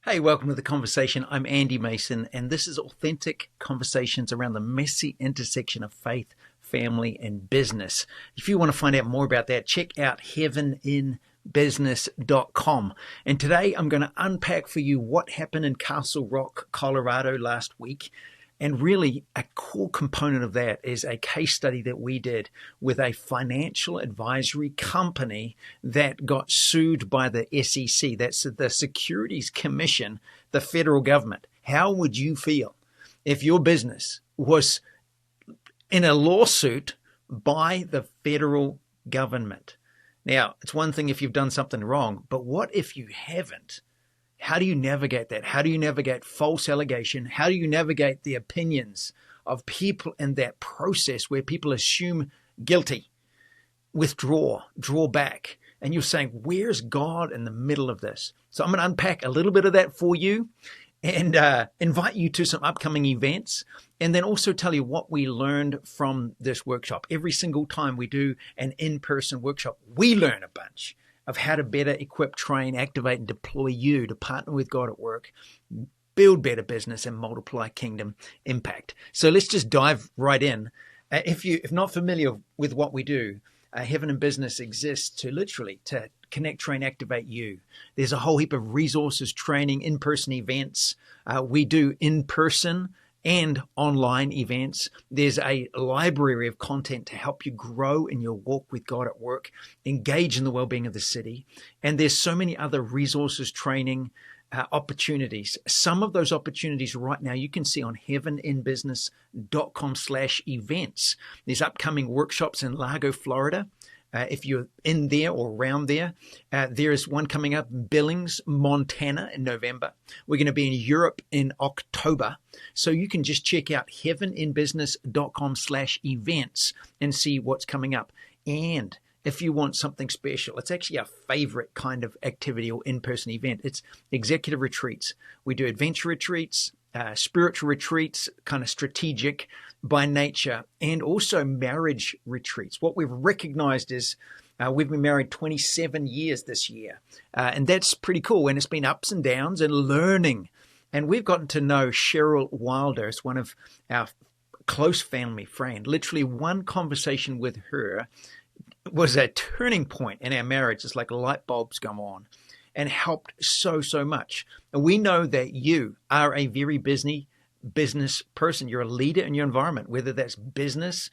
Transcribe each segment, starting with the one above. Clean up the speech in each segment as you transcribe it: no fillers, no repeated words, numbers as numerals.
Hey, welcome to The Conversation. I'm Andy Mason, and this is authentic conversations around the messy intersection of faith, family, and business. If you want to find out more about that, check out heaveninbusiness.com. And today I'm going to unpack for you what happened in Castle Rock, Colorado last week. And really, a core component of that is a case study that we did with a financial advisory company that got sued by the SEC. That's the Securities Commission, the federal government. How would you feel if your business was in a lawsuit by the federal government? Now, it's one thing if you've done something wrong, but what if you haven't? How do you navigate that? How do you navigate false allegation? How do you navigate the opinions of people in that process where people assume guilty, withdraw, draw back? And you're saying, where's God in the middle of this? So I'm going to unpack a little bit of that for you and invite you to some upcoming events, and then also tell you what we learned from this workshop. Every single time we do an in-person workshop, we learn a bunch of how to better equip, train, activate, and deploy you to partner with God at work, build better business, and multiply kingdom impact. So let's just dive right in. If not familiar with what we do, Heaven in Business exists to connect, train, activate you. There's a whole heap of resources, training, in-person events. We do in-person and online events. There's a library of content to help you grow in your walk with God at work, engage in the well-being of the city. And there's so many other resources, training, opportunities. Some of those opportunities right now you can see on heaveninbusiness.com/events. There's upcoming workshops in Largo, Florida. If you're in there or around there, there is one coming up in Billings, Montana in November. We're going to be in Europe in October. So you can just check out heaveninbusiness.com/events and see what's coming up. And if you want something special, it's actually our favorite kind of activity or in-person event. It's executive retreats. We do adventure retreats, spiritual retreats, kind of strategic by nature, and also marriage retreats. What we've recognized is we've been married 27 years this year, and that's pretty cool. And it's been ups and downs and learning. And we've gotten to know Cheryl Wilder as one of our close family friend. Literally one conversation with her was a turning point in our marriage. It's like light bulbs come on and helped so much. And we know that you are a very busy business person. You're a leader in your environment, whether that's business,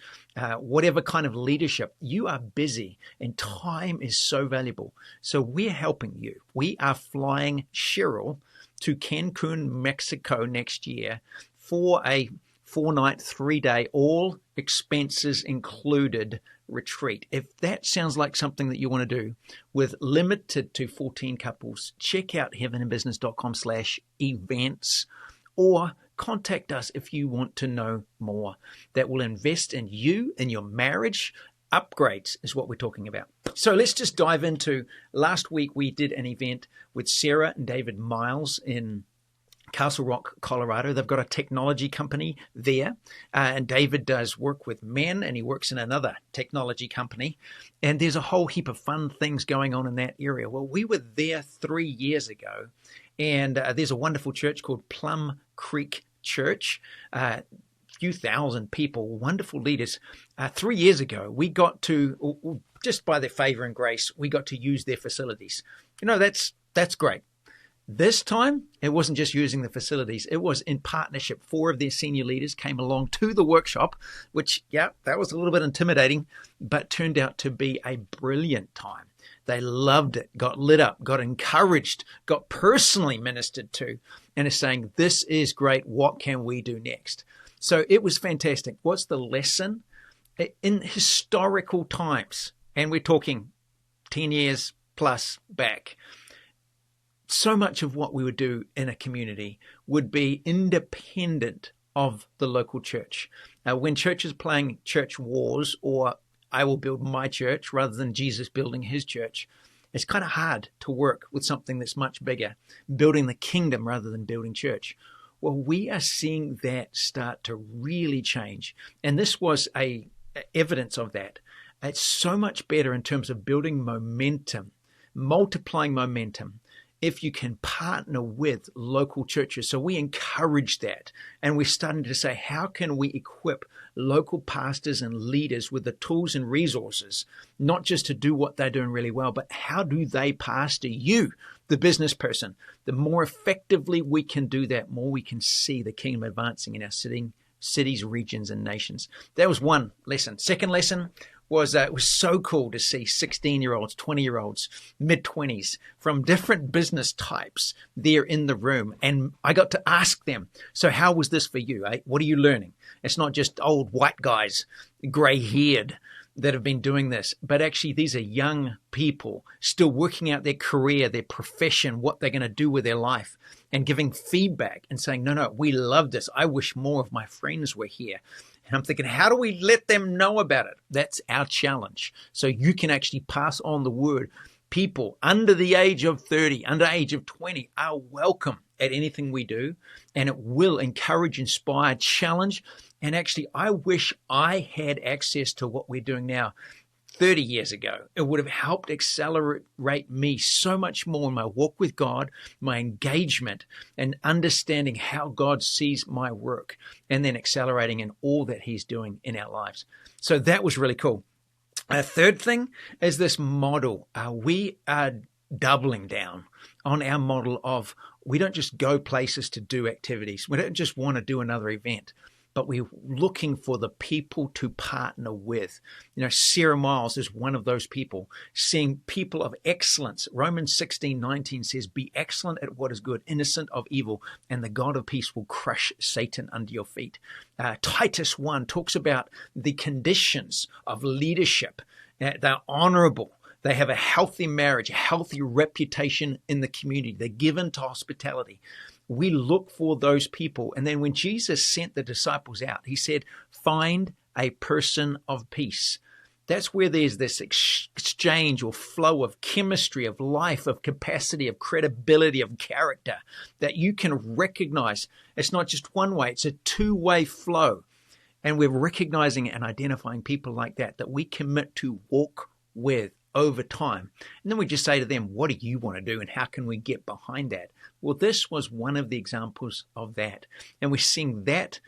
whatever kind of leadership. You are busy and time is so valuable. So we're helping you. We are flying Cheryl to Cancun, Mexico next year for a 4-night, 3-day, all expenses included retreat. If that sounds like something that you want to do with limited to 14 couples, check out heaveninbusiness.com/events or contact us if you want to know more. That will invest in you, in your marriage. Upgrades is what we're talking about. So let's just dive into last week. We did an event with Sarah and David Miles in Castle Rock, Colorado. They've got a technology company there, and David does work with men, and he works in another technology company, and there's a whole heap of fun things going on in that area. Well, we were there 3 years ago, and there's a wonderful church called Plum Creek Church, few thousand people, wonderful leaders. 3 years ago, we got to, just by their favor and grace, we got to use their facilities. You know, that's great. This time, it wasn't just using the facilities. It was in partnership. 4 of their senior leaders came along to the workshop, which, that was a little bit intimidating, but turned out to be a brilliant time. They loved it, got lit up, got encouraged, got personally ministered to, and is saying, this is great. What can we do next? So it was fantastic. What's the lesson? In historical times, and we're talking 10 years plus back, so much of what we would do in a community would be independent of the local church. When churches playing church wars, or I will build my church rather than Jesus building his church, it's kind of hard to work with something that's much bigger, building the kingdom rather than building church. Well, we are seeing that start to really change. And this was a evidence of that. It's so much better in terms of building momentum, multiplying momentum. if you can partner with local churches. So we encourage that. And we're starting to say, how can we equip local pastors and leaders with the tools and resources, not just to do what they're doing really well, but how do they pastor you, the business person? The more effectively we can do that, more we can see the kingdom advancing in our cities, regions, and nations. That was one lesson. Second lesson was it was so cool to see 16-year-olds, 20-year-olds, mid-20s from different business types there in the room. And I got to ask them, so how was this for you? Eh? What are you learning? It's not just old white guys, gray-haired, that have been doing this, but actually these are young people still working out their career, their profession, what they're going to do with their life, and giving feedback and saying, no, we love this. I wish more of my friends were here. And I'm thinking, how do we let them know about it? That's our challenge. So you can actually pass on the word. People under the age of 30, under the age of 20 are welcome at anything we do, and it will encourage, inspire, challenge. And actually, I wish I had access to what we're doing now 30 years ago. It would have helped accelerate me so much more in my walk with God, my engagement, and understanding how God sees my work, and then accelerating in all that He's doing in our lives. So that was really cool. A third thing is this model. We are doubling down on our model of we don't just go places to do activities. We don't just want to do another event, but we're looking for the people to partner with. Sarah Miles is one of those people, seeing people of excellence. Romans 16:19 says, be excellent at what is good, innocent of evil, and the God of peace will crush Satan under your feet. Titus 1 talks about the conditions of leadership. They're honorable. They have a healthy marriage, a healthy reputation in the community. They're given to hospitality. We look for those people. And then when Jesus sent the disciples out, He said, find a person of peace. That's where there's this exchange or flow of chemistry, of life, of capacity, of credibility, of character that you can recognize. It's not just one way, it's a two-way flow. And we're recognizing and identifying people like that we commit to walk with over time. And then we just say to them, what do you want to do and how can we get behind that? Well, this was one of the examples of that. And we're seeing that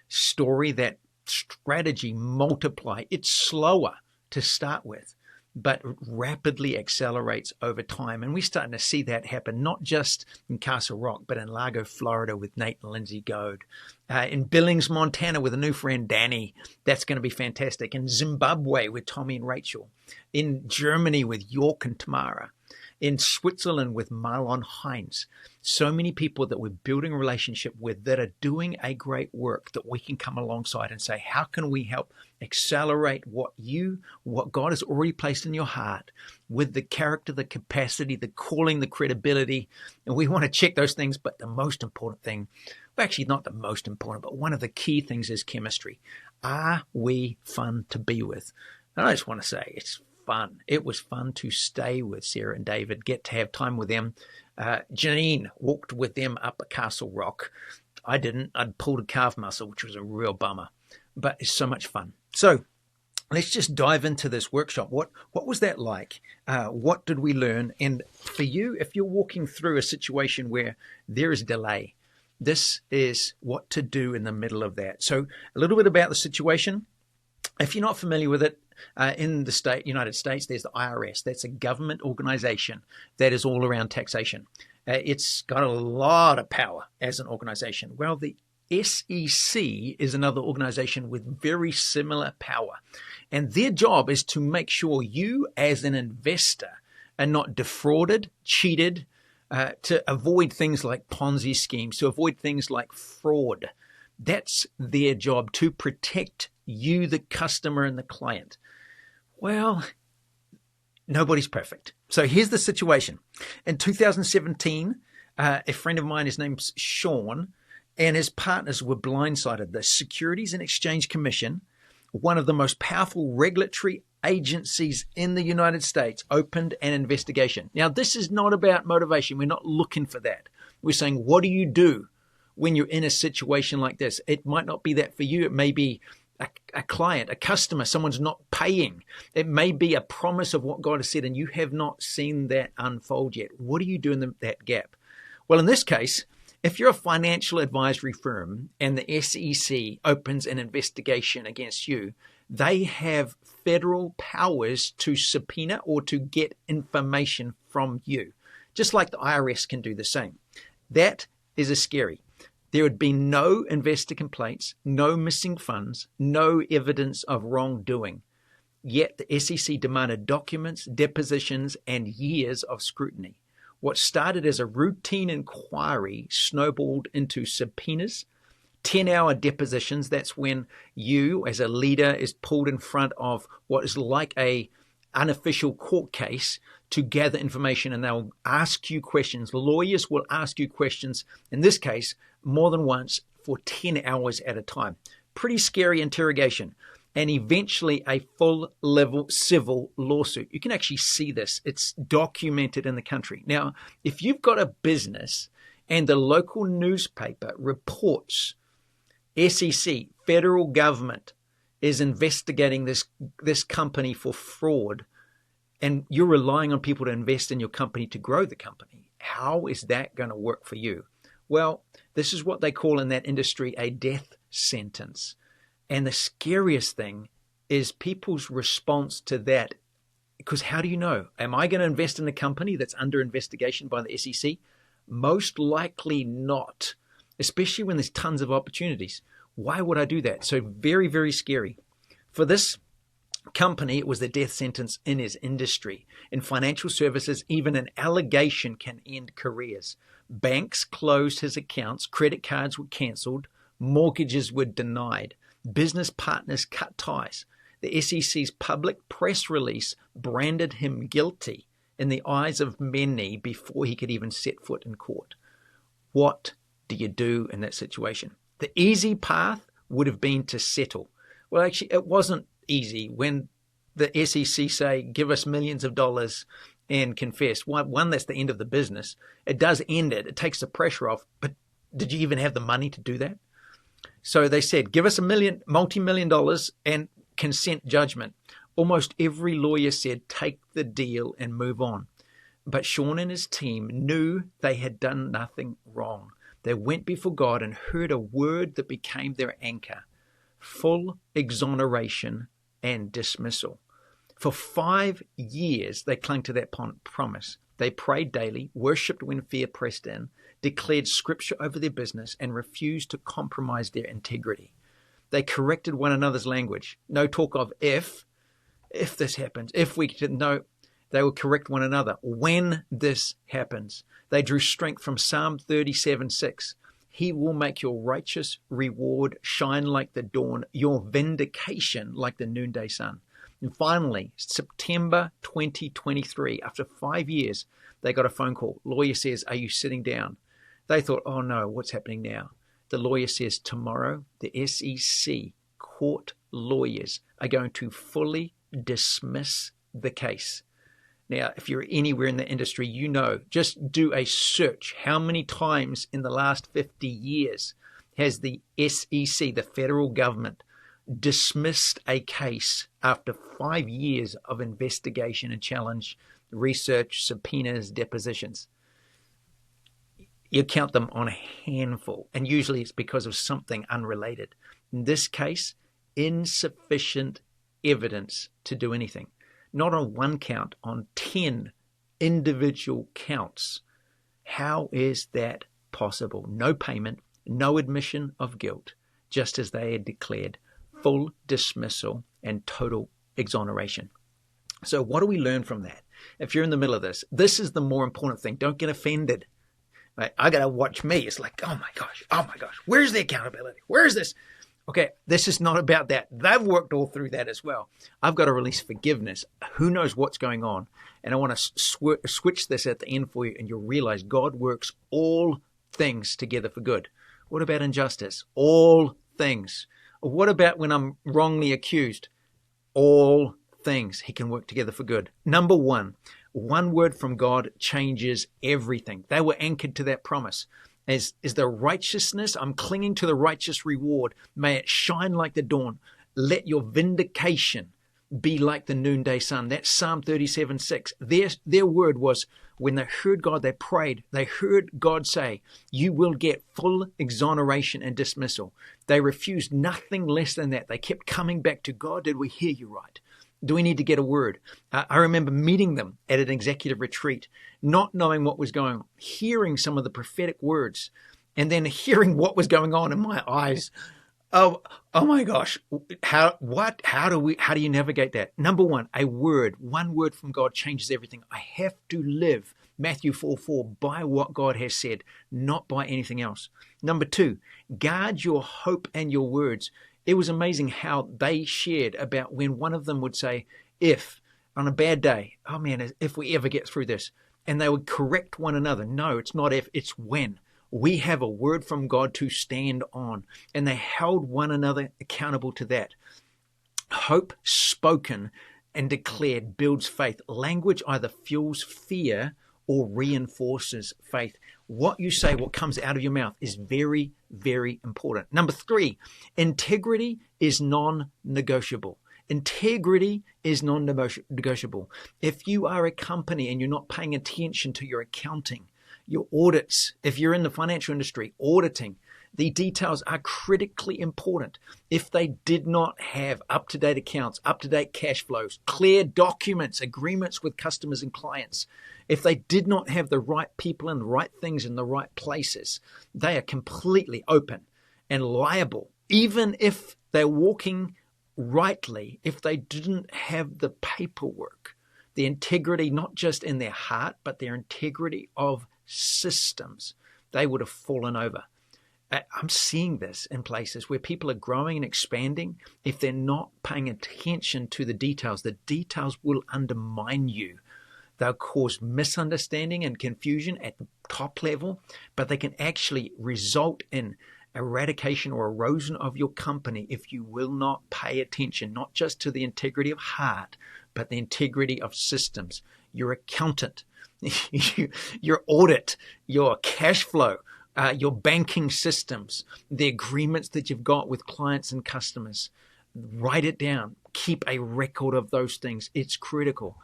story, that strategy multiply. It's slower to start with, but rapidly accelerates over time. And we're starting to see that happen, not just in Castle Rock, but in Largo, Florida with Nate and Lindsay Goad. In Billings, Montana with a new friend, Danny. That's going to be fantastic. In Zimbabwe with Tommy and Rachel. In Germany with York and Tamara. In Switzerland with Marlon Hines. So many people that we're building a relationship with that are doing a great work that we can come alongside and say, how can we help accelerate what God has already placed in your heart with the character, the capacity, the calling, the credibility. And we want to check those things. But the most important thing, well, actually not the most important, but one of the key things is chemistry. Are we fun to be with? And I just want to say it's fun. It was fun to stay with Sarah and David, get to have time with them. Janine walked with them up a Castle Rock. I didn't. I'd pulled a calf muscle, which was a real bummer, but it's so much fun. So let's just dive into this workshop. What was that like? What did we learn? And for you, if you're walking through a situation where there is delay, this is what to do in the middle of that. So a little bit about the situation. If you're not familiar with it, in the United States, there's the IRS. That's a government organization that is all around taxation. It's got a lot of power as an organization. Well, the SEC is another organization with very similar power. And their job is to make sure you as an investor are not defrauded, cheated, to avoid things like Ponzi schemes, to avoid things like fraud. That's their job, to protect you, the customer, and the client. Well, nobody's perfect. So here's the situation. In 2017, a friend of mine, his name's Sean, and his partners were blindsided. The Securities and Exchange Commission, one of the most powerful regulatory agencies in the United States, opened an investigation. Now, this is not about motivation. We're not looking for that. We're saying, what do you do when you're in a situation like this? It might not be that for you. It may be a client, a customer, someone's not paying. It may be a promise of what God has said, and you have not seen that unfold yet. What do you do in that gap? Well, in this case, if you're a financial advisory firm and the SEC opens an investigation against you, they have federal powers to subpoena or to get information from you, just like the IRS can do the same. That is scary. There would be no investor complaints, no missing funds, no evidence of wrongdoing. Yet the SEC demanded documents, depositions, and years of scrutiny. What started as a routine inquiry snowballed into subpoenas, 10-hour depositions. That's when you, as a leader, is pulled in front of what is like a unofficial court case to gather information, and they'll ask you questions. Lawyers will ask you questions, in this case, more than once for 10 hours at a time. Pretty scary interrogation. And eventually a full-level civil lawsuit. You can actually see this. It's documented in the country. Now, if you've got a business and the local newspaper reports SEC, federal government, is investigating this company for fraud, and you're relying on people to invest in your company to grow the company, how is that going to work for you? Well, this is what they call in that industry a death sentence. And the scariest thing is people's response to that. Because how do you know? Am I going to invest in a company that's under investigation by the SEC? Most likely not, especially when there's tons of opportunities. Why would I do that? So very, very scary. For this company, it was the death sentence in his industry. In financial services, even an allegation can end careers. Banks closed his accounts, credit cards were canceled, mortgages were denied. Business partners cut ties. The SEC's public press release branded him guilty in the eyes of many before he could even set foot in court. What do you do in that situation? The easy path would have been to settle. Well, actually, it wasn't easy when the SEC say, give us millions of dollars and confess. One, that's the end of the business. It does end it. It takes the pressure off. But did you even have the money to do that? So they said, give us multi-million dollars and consent judgment. Almost every lawyer said, take the deal and move on. But Sean and his team knew they had done nothing wrong. They went before God and heard a word that became their anchor: full exoneration and dismissal. For 5 years, they clung to that promise. They prayed daily, worshipped when fear pressed in, declared scripture over their business, and refused to compromise their integrity. They corrected one another's language. No talk of if this happens, if we didn't know. They will correct one another when this happens. They drew strength from Psalm 37:6. He will make your righteous reward shine like the dawn, your vindication like the noonday sun. And finally, September 2023, after 5 years, they got a phone call. Lawyer says, are you sitting down? They thought, oh no, what's happening now? The lawyer says, tomorrow, the SEC court lawyers are going to fully dismiss the case. Now, if you're anywhere in the industry, you know, just do a search. How many times in the last 50 years has the SEC, the federal government, dismissed a case after 5 years of investigation and challenge, research, subpoenas, depositions? You count them on a handful, and usually it's because of something unrelated. In this case, insufficient evidence to do anything. Not on one count, on 10 individual counts. How is that possible? No payment, no admission of guilt, just as they had declared, full dismissal and total exoneration. So what do we learn from that? If you're in the middle of this, this is the more important thing. Don't get offended. Right? I got to watch me. It's like, oh my gosh, where's the accountability? Where's this? Okay, this is not about that. They've worked all through that as well. I've got to release forgiveness. Who knows what's going on? And I want to switch this at the end for you, and you'll realize God works all things together for good. What about injustice? All things. What about when I'm wrongly accused? All things. He can work together for good. Number one word from God changes everything. They were anchored to that promise. Is the righteousness, I'm clinging to the righteous reward. May it shine like the dawn. Let your vindication be like the noonday sun. That's Psalm 37:6. Their word was, when they heard God, they prayed. They heard God say, you will get full exoneration and dismissal. They refused nothing less than that. They kept coming back to God. Did we hear you right? Do we need to get a word? I remember meeting them at an executive retreat, not knowing what was going on, hearing some of the prophetic words, and then hearing what was going on in my eyes. Oh my gosh. How do you navigate that? Number one word from God changes everything. I have to live, Matthew 4:4, by what God has said, not by anything else. Number two, guard your hope and your words. It was amazing how they shared about when one of them would say, if on a bad day, oh man, if we ever get through this, and they would correct one another. No, it's not if, it's when. We have a word from God to stand on. And they held one another accountable to that. Hope spoken and declared builds faith. Language either fuels fear or reinforces faith. What you say, what comes out of your mouth is very, very important. Number three, integrity is non-negotiable. Integrity is non-negotiable. If you are a company and you're not paying attention to your accounting, your audits, if you're in the financial industry, auditing, the details are critically important. If they did not have up-to-date accounts, up-to-date cash flows, clear documents, agreements with customers and clients, if they did not have the right people and the right things in the right places, they are completely open and liable. Even if they're walking rightly, if they didn't have the paperwork, the integrity, not just in their heart, but their integrity of systems, they would have fallen over. I'm seeing this in places where people are growing and expanding. If they're not paying attention to the details will undermine you. They'll cause misunderstanding and confusion at the top level, but they can actually result in eradication or erosion of your company if you will not pay attention, not just to the integrity of heart, but the integrity of systems. Your accountant, your audit, your cash flow, your banking systems, the agreements that you've got with clients and customers. Write it down. Keep a record of those things. It's critical.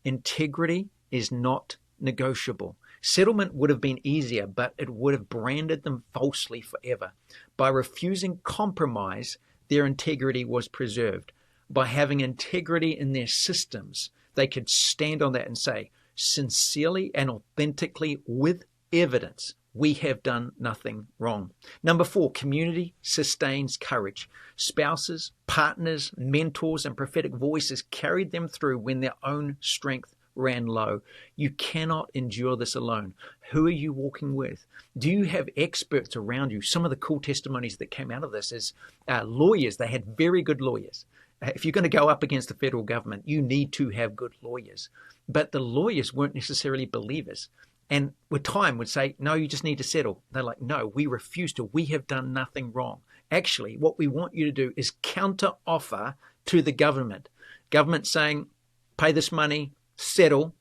Integrity is not negotiable. Settlement would have been easier, but it would have branded them falsely forever. By refusing compromise, their integrity was preserved. By having integrity in their systems, they could stand on that and say, sincerely and authentically with evidence, we have done nothing wrong. Number four, community sustains courage. Spouses, partners, mentors, and prophetic voices carried them through when their own strength ran low. You cannot endure this alone. Who are you walking with? Do you have experts around you? Some of the cool testimonies that came out of this is lawyers. They had very good lawyers. If you're going to go up against the federal government, you need to have good lawyers. But the lawyers weren't necessarily believers. And with time would say, no, you just need to settle. They're like, no, we refuse to. We have done nothing wrong. Actually, what we want you to do is counter offer to the government. Government saying, pay this money, settle.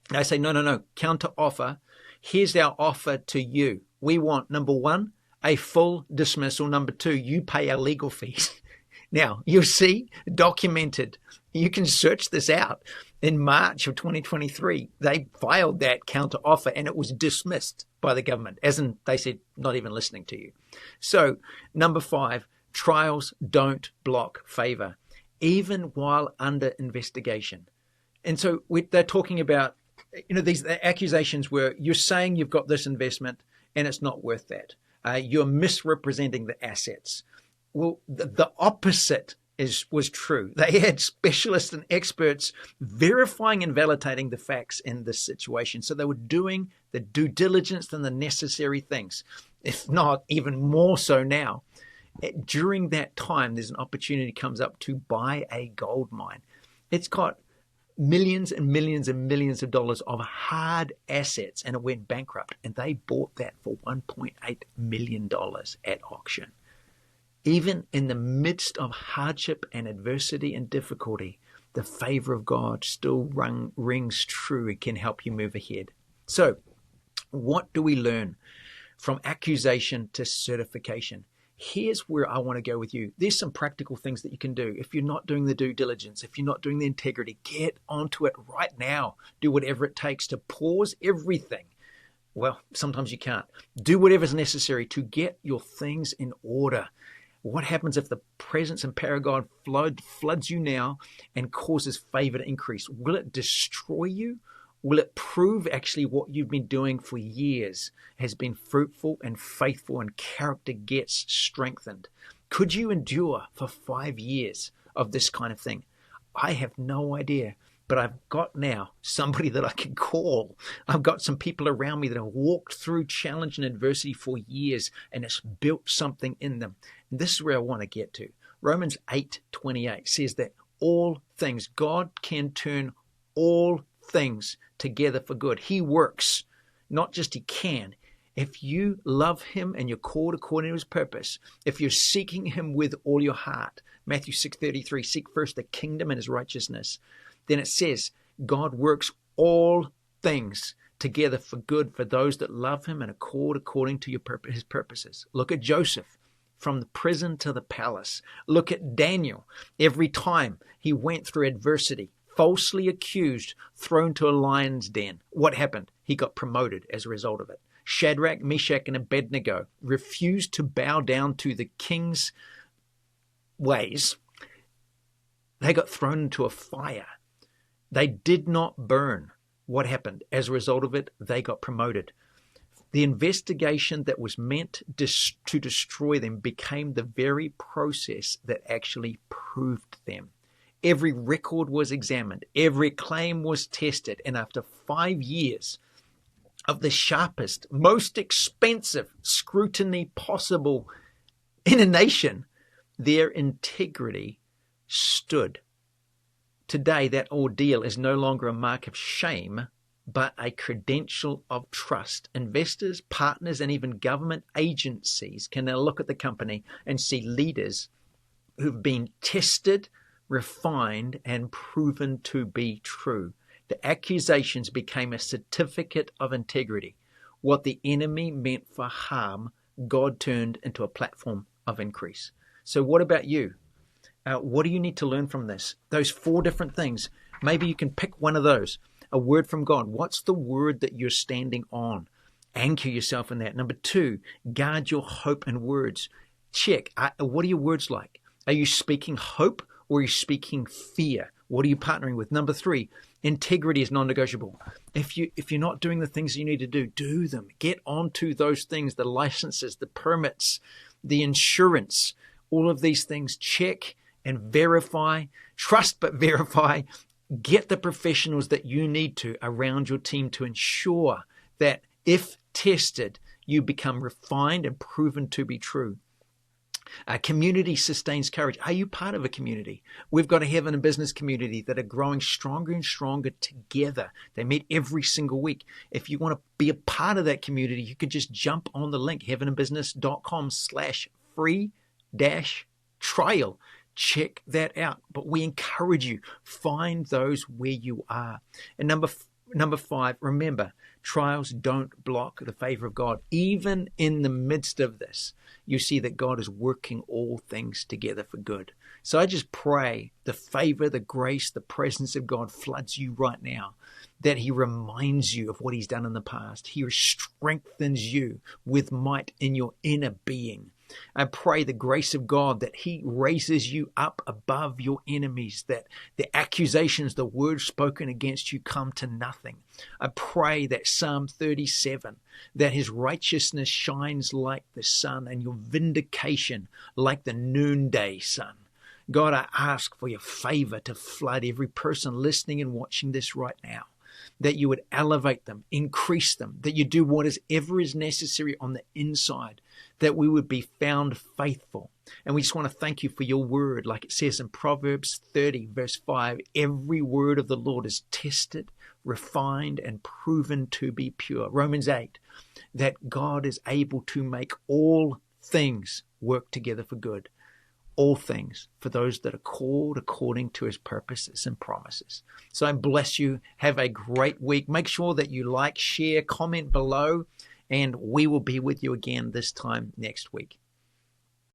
They say, no, counter offer. Here's our offer to you. We want, number one, a full dismissal. Number two, you pay our legal fees. Now, you'll see, documented. You can search this out. In March of 2023, they filed that counter offer and it was dismissed by the government, as in they said, not even listening to you. So, number five, trials don't block favor, even while under investigation. And so they're talking about, these accusations where you're saying you've got this investment and it's not worth that. You're misrepresenting the assets. Well, the opposite was true. They had specialists and experts verifying and validating the facts in this situation. So they were doing the due diligence and the necessary things, if not even more so now. During that time, there's an opportunity comes up to buy a gold mine. It's got millions and millions and millions of dollars of hard assets, and it went bankrupt. And they bought that for $1.8 million at auction. Even in the midst of hardship and adversity and difficulty, the favor of God still rings true and can help you move ahead. So, what do we learn from accusation to certification? Here's where I want to go with you. There's some practical things that you can do. If you're not doing the due diligence, if you're not doing the integrity, get onto it right now. Do whatever it takes to pause everything. Well, sometimes you can't. Do whatever's necessary to get your things in order. What happens if the presence and power of God floods you now and causes favor to increase? Will it destroy you? Will it prove actually what you've been doing for years has been fruitful and faithful and character gets strengthened? Could you endure for 5 years of this kind of thing? I have no idea, but I've got now somebody that I can call. I've got some people around me that have walked through challenge and adversity for years, and it's built something in them. And this is where I want to get to. Romans 8:28 says that all things, God can turn all things together for good. He works, not just he can. If you love him and you're called according to his purpose, if you're seeking him with all your heart, Matthew 6:33, seek first the kingdom and his righteousness, then it says God works all things together for good for those that love him and are called according to his purposes. Look at Joseph, from the prison to the palace. Look at Daniel. Every time he went through adversity, falsely accused, thrown to a lion's den. What happened? He got promoted as a result of it. Shadrach, Meshach, and Abednego refused to bow down to the king's ways. They got thrown into a fire. They did not burn. What happened? As a result of it, they got promoted. The investigation that was meant to destroy them became the very process that actually proved them. Every record was examined. Every claim was tested. And after 5 years of the sharpest, most expensive scrutiny possible in a nation, their integrity stood. Today, that ordeal is no longer a mark of shame, but a credential of trust. Investors, partners, and even government agencies can now look at the company and see leaders who've been tested, refined, and proven to be true. The accusations became a certificate of integrity. What the enemy meant for harm, God turned into a platform of increase. So what about you? What do you need to learn from this? Those 4 different things. Maybe you can pick one of those. A word from God. What's the word that you're standing on? Anchor yourself in that. Number 2, guard your hope and words. Check. What are your words like? Are you speaking hope or are you speaking fear? What are you partnering with? Number 3, integrity is non-negotiable. If you're not doing the things you need to do them. Get onto those things, the licenses, the permits, the insurance, all of these things. Check and verify. Trust but verify. Get the professionals that you need to around your team to ensure that if tested, you become refined and proven to be true. A community sustains courage. Are you part of a community? We've got a Heaven and Business community that are growing stronger and stronger together. They meet every single week. If you want to be a part of that community, you could just jump on the link, heavenandbusiness.com/free-trial. Check that out. But we encourage you, find those where you are. And number 5, remember, trials don't block the favor of God. Even in the midst of this, you see that God is working all things together for good. So I just pray the favor, the grace, the presence of God floods you right now, that he reminds you of what he's done in the past. He strengthens you with might in your inner being. I pray the grace of God that he raises you up above your enemies, that the accusations, the words spoken against you come to nothing. I pray that Psalm 37, that his righteousness shines like the sun and your vindication like the noonday sun. God, I ask for your favor to flood every person listening and watching this right now, that you would elevate them, increase them, that you do whatever is necessary on the inside, that we would be found faithful. And we just want to thank you for your word. Like it says in Proverbs 30, verse 5, every word of the Lord is tested, refined, and proven to be pure. Romans 8, that God is able to make all things work together for good. All things for those that are called according to his purposes and promises. So I bless you. Have a great week. Make sure that you like, share, comment below, and we will be with you again this time next week.